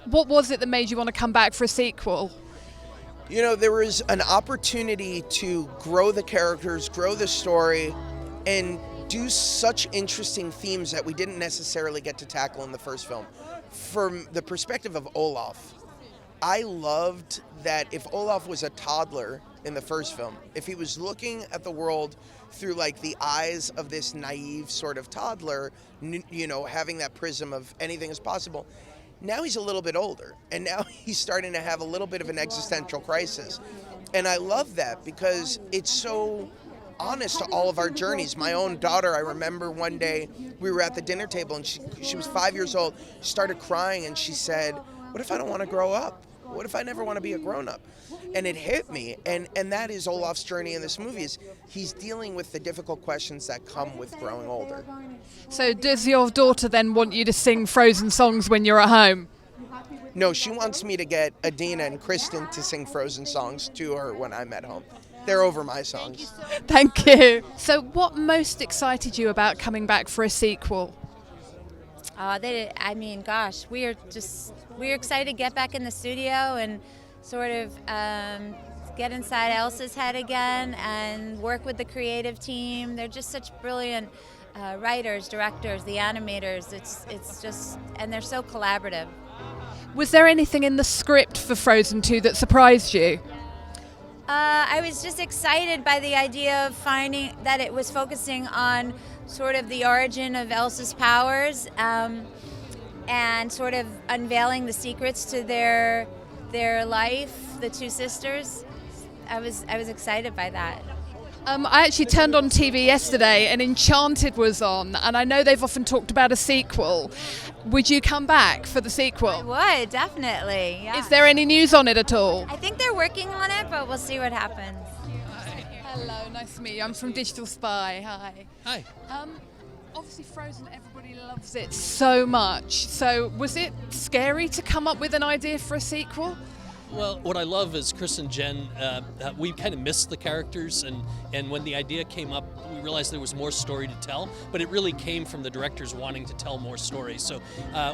What was it that made you want to come back for a sequel? You know, there was an opportunity to grow the characters, grow the story, and do such interesting themes that we didn't necessarily get to tackle in the first film. From the perspective of Olaf, I loved that if Olaf was a toddler in the first film, if he was looking at the world through like the eyes of this naive sort of toddler, you know, having that prism of anything is possible, now he's a little bit older, and now he's starting to have a little bit of an existential crisis. And I love that because it's so honest to all of our journeys. My own daughter, I remember one day we were at the dinner table and she was 5 years old, started crying, and she said, "What if I don't want to grow up? What if I never want to be a grown-up?" And it hit me, and that is Olaf's journey in this movie, is he's dealing with the difficult questions that come with growing older. So does your daughter then want you to sing Frozen songs when you're at home? No, she wants me to get Idina and Kristen to sing Frozen songs to her when I'm at home. They're over my songs. Thank you. So what most excited you about coming back for a sequel? We're excited to get back in the studio and sort of get inside Elsa's head again and work with the creative team. They're just such brilliant writers, directors, the animators. It's just, and they're so collaborative. Was there anything in the script for Frozen 2 that surprised you? I was just excited by the idea of finding that it was focusing on sort of the origin of Elsa's powers and sort of unveiling the secrets to their life, the two sisters. I was excited by that. I actually turned on TV yesterday and Enchanted was on, and I know they've often talked about a sequel. Would you come back for the sequel? I would, definitely. Yeah. Is there any news on it at all? I think they're working on it, but we'll see what happens. Hello, nice to meet you. I'm from Digital Spy. Hi. Hi. Obviously Frozen, everybody loves it so much. So was it scary to come up with an idea for a sequel? Well, what I love is Chris and Jen, we kind of missed the characters, and when the idea came up, we realized there was more story to tell, but it really came from the directors wanting to tell more stories. So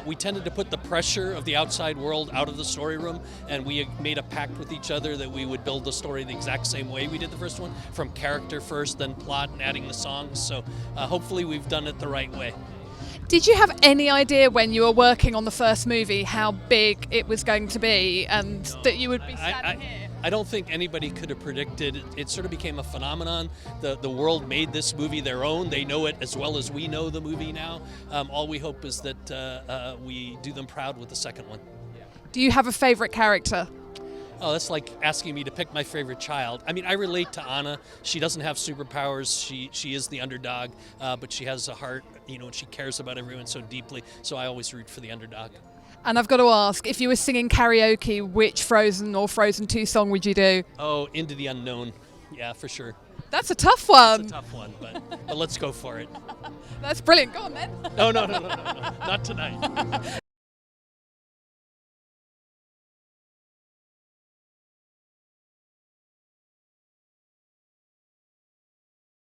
we tended to put the pressure of the outside world out of the story room, and we made a pact with each other that we would build the story the exact same way we did the first one, from character first, then plot, and adding the songs. So hopefully we've done it the right way. Did you have any idea when you were working on the first movie how big it was going to be and that you would be standing here? I don't think anybody could have predicted. It sort of became a phenomenon. The world made this movie their own. They know it as well as we know the movie now. All we hope is that we do them proud with the second one. Do you have a favorite character? Oh, that's like asking me to pick my favorite child. I mean, I relate to Anna. She doesn't have superpowers. She is the underdog, but she has a heart, you know, and she cares about everyone so deeply. So I always root for the underdog. And I've got to ask, if you were singing karaoke, which Frozen or Frozen 2 song would you do? Oh, Into the Unknown. Yeah, for sure. That's a tough one. It's a tough one, but let's go for it. That's brilliant. Go on then. No, not tonight.